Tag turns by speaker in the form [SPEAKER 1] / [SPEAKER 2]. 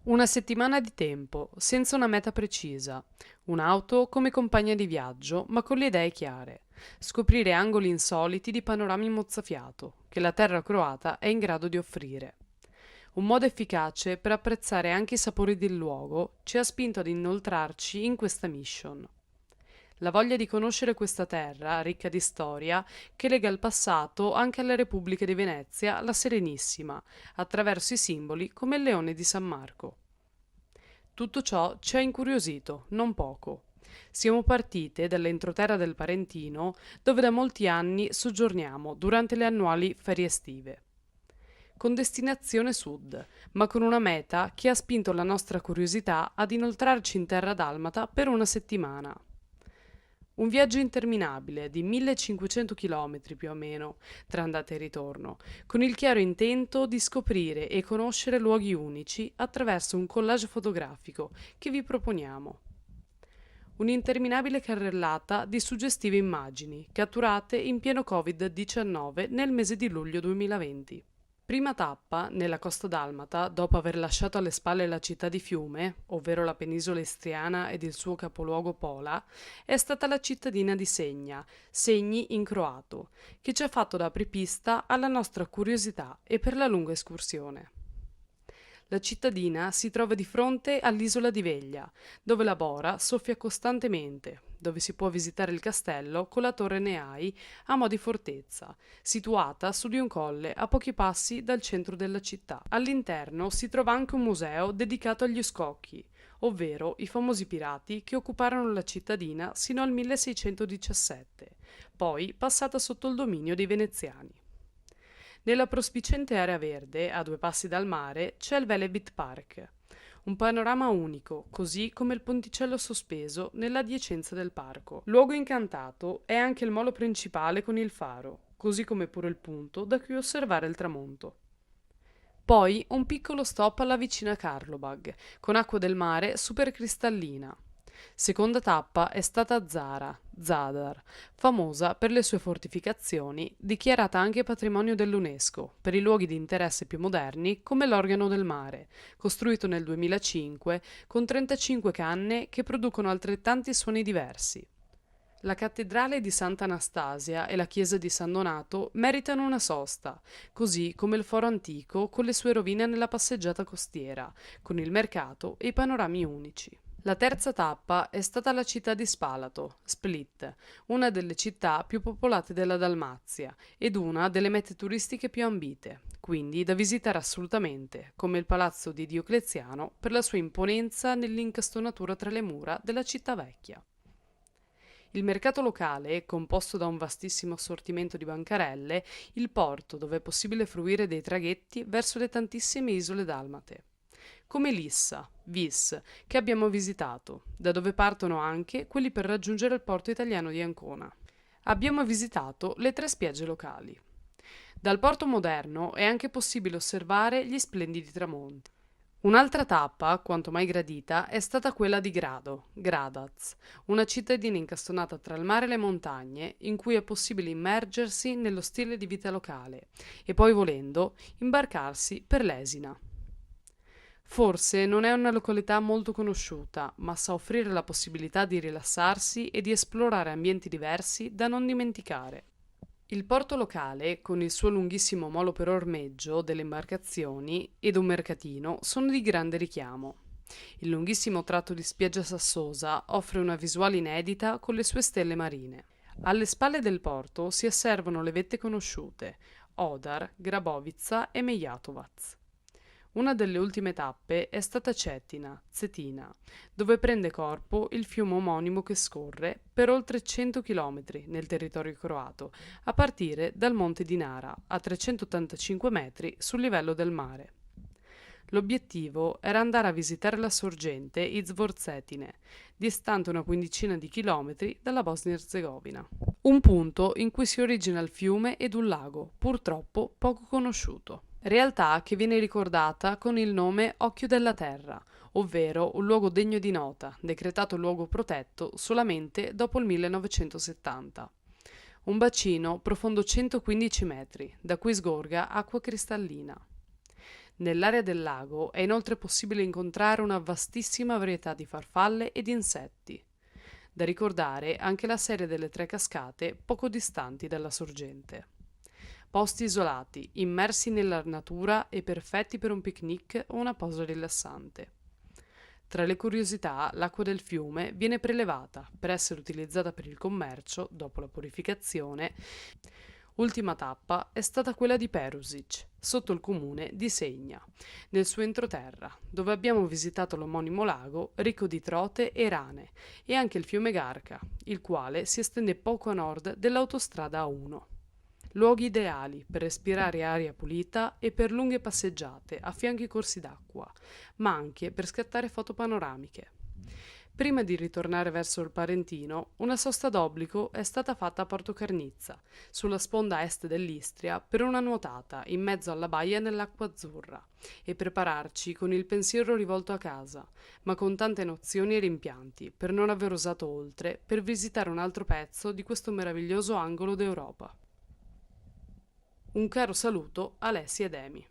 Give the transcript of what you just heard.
[SPEAKER 1] Una settimana di tempo, senza una meta precisa. Un'auto come compagna di viaggio, ma con le idee chiare. Scoprire angoli insoliti di panorami mozzafiato, che la terra croata è in grado di offrire. Un modo efficace per apprezzare anche i sapori del luogo ci ha spinto ad inoltrarci in questa mission. La voglia di conoscere questa terra, ricca di storia, che lega il passato anche alle Repubbliche di Venezia, la Serenissima, attraverso i simboli come il Leone di San Marco. Tutto ciò ci ha incuriosito, non poco. Siamo partite dall'entroterra del Parentino, dove da molti anni soggiorniamo durante le annuali ferie estive. Con destinazione sud, ma con una meta che ha spinto la nostra curiosità ad inoltrarci in terra dalmata per una settimana. Un viaggio interminabile di 1500 km più o meno, tra andata e ritorno, con il chiaro intento di scoprire e conoscere luoghi unici attraverso un collage fotografico che vi proponiamo. Un'interminabile carrellata di suggestive immagini catturate in pieno Covid-19 nel mese di luglio 2020. Prima tappa, nella costa dalmata, dopo aver lasciato alle spalle la città di Fiume, ovvero la penisola istriana ed il suo capoluogo Pola, è stata la cittadina di Segna, Segni in croato, che ci ha fatto da apripista alla nostra curiosità e per la lunga escursione. La cittadina si trova di fronte all'isola di Veglia, dove la Bora soffia costantemente, dove si può visitare il castello con la torre Neai a mo' di fortezza, situata su di un colle a pochi passi dal centro della città. All'interno si trova anche un museo dedicato agli scocchi, ovvero i famosi pirati che occuparono la cittadina sino al 1617, poi passata sotto il dominio dei veneziani. Nella prospicente area verde, a due passi dal mare, c'è il Velebit Park, un panorama unico, così come il ponticello sospeso nell'adiacenza del parco. Luogo incantato è anche il molo principale con il faro, così come pure il punto da cui osservare il tramonto. Poi un piccolo stop alla vicina Karlobag, con acqua del mare super cristallina. Seconda tappa è stata Zara, Zadar, famosa per le sue fortificazioni, dichiarata anche patrimonio dell'UNESCO, per i luoghi di interesse più moderni come l'Organo del Mare, costruito nel 2005 con 35 canne che producono altrettanti suoni diversi. La cattedrale di Sant'Anastasia e la chiesa di San Donato meritano una sosta, così come il foro antico con le sue rovine nella passeggiata costiera, con il mercato e i panorami unici. La terza tappa è stata la città di Spalato, Split, una delle città più popolate della Dalmazia ed una delle mete turistiche più ambite, quindi da visitare assolutamente, come il palazzo di Diocleziano per la sua imponenza nell'incastonatura tra le mura della città vecchia. Il mercato locale, composto da un vastissimo assortimento di bancarelle, il porto dove è possibile fruire dei traghetti verso le tantissime isole dalmate. Come Lissa, Vis, che abbiamo visitato, da dove partono anche quelli per raggiungere il porto italiano di Ancona. Abbiamo visitato le tre spiagge locali. Dal porto moderno è anche possibile osservare gli splendidi tramonti. Un'altra tappa, quanto mai gradita, è stata quella di Grado, Gradaz, una cittadina incastonata tra il mare e le montagne, in cui è possibile immergersi nello stile di vita locale e poi, volendo, imbarcarsi per l'Esina. Forse non è una località molto conosciuta, ma sa offrire la possibilità di rilassarsi e di esplorare ambienti diversi da non dimenticare. Il porto locale, con il suo lunghissimo molo per ormeggio delle imbarcazioni ed un mercatino, sono di grande richiamo. Il lunghissimo tratto di spiaggia sassosa offre una visuale inedita con le sue stelle marine. Alle spalle del porto si osservano le vette conosciute, Odar, Grabovica e Mejatovac. Una delle ultime tappe è stata Cetina, Cetina, dove prende corpo il fiume omonimo che scorre per oltre 100 km nel territorio croato, a partire dal monte Dinara, a 385 metri sul livello del mare. L'obiettivo era andare a visitare la sorgente Izvor Cetine, distante una quindicina di chilometri dalla Bosnia-Herzegovina. Un punto in cui si origina il fiume ed un lago, purtroppo poco conosciuto. Realtà che viene ricordata con il nome Occhio della Terra, ovvero un luogo degno di nota, decretato luogo protetto solamente dopo il 1970. Un bacino profondo 115 metri, da cui sgorga acqua cristallina. Nell'area del lago è inoltre possibile incontrare una vastissima varietà di farfalle ed insetti. Da ricordare anche la serie delle tre cascate poco distanti dalla sorgente. Posti isolati, immersi nella natura e perfetti per un picnic o una pausa rilassante. Tra le curiosità, l'acqua del fiume viene prelevata per essere utilizzata per il commercio dopo la purificazione. Ultima tappa è stata quella di Perusic, sotto il comune di Segna, nel suo entroterra, dove abbiamo visitato l'omonimo lago ricco di trote e rane e anche il fiume Garca, il quale si estende poco a nord dell'autostrada A1. Luoghi ideali per respirare aria pulita e per lunghe passeggiate a fianco ai corsi d'acqua, ma anche per scattare foto panoramiche. Prima di ritornare verso il Parentino, una sosta d'obbligo è stata fatta a Porto Carnizza, sulla sponda est dell'Istria, per una nuotata in mezzo alla baia nell'acqua azzurra e prepararci con il pensiero rivolto a casa, ma con tante nozioni e rimpianti, per non aver osato oltre, per visitare un altro pezzo di questo meraviglioso angolo d'Europa. Un caro saluto a Alessia ed Emi.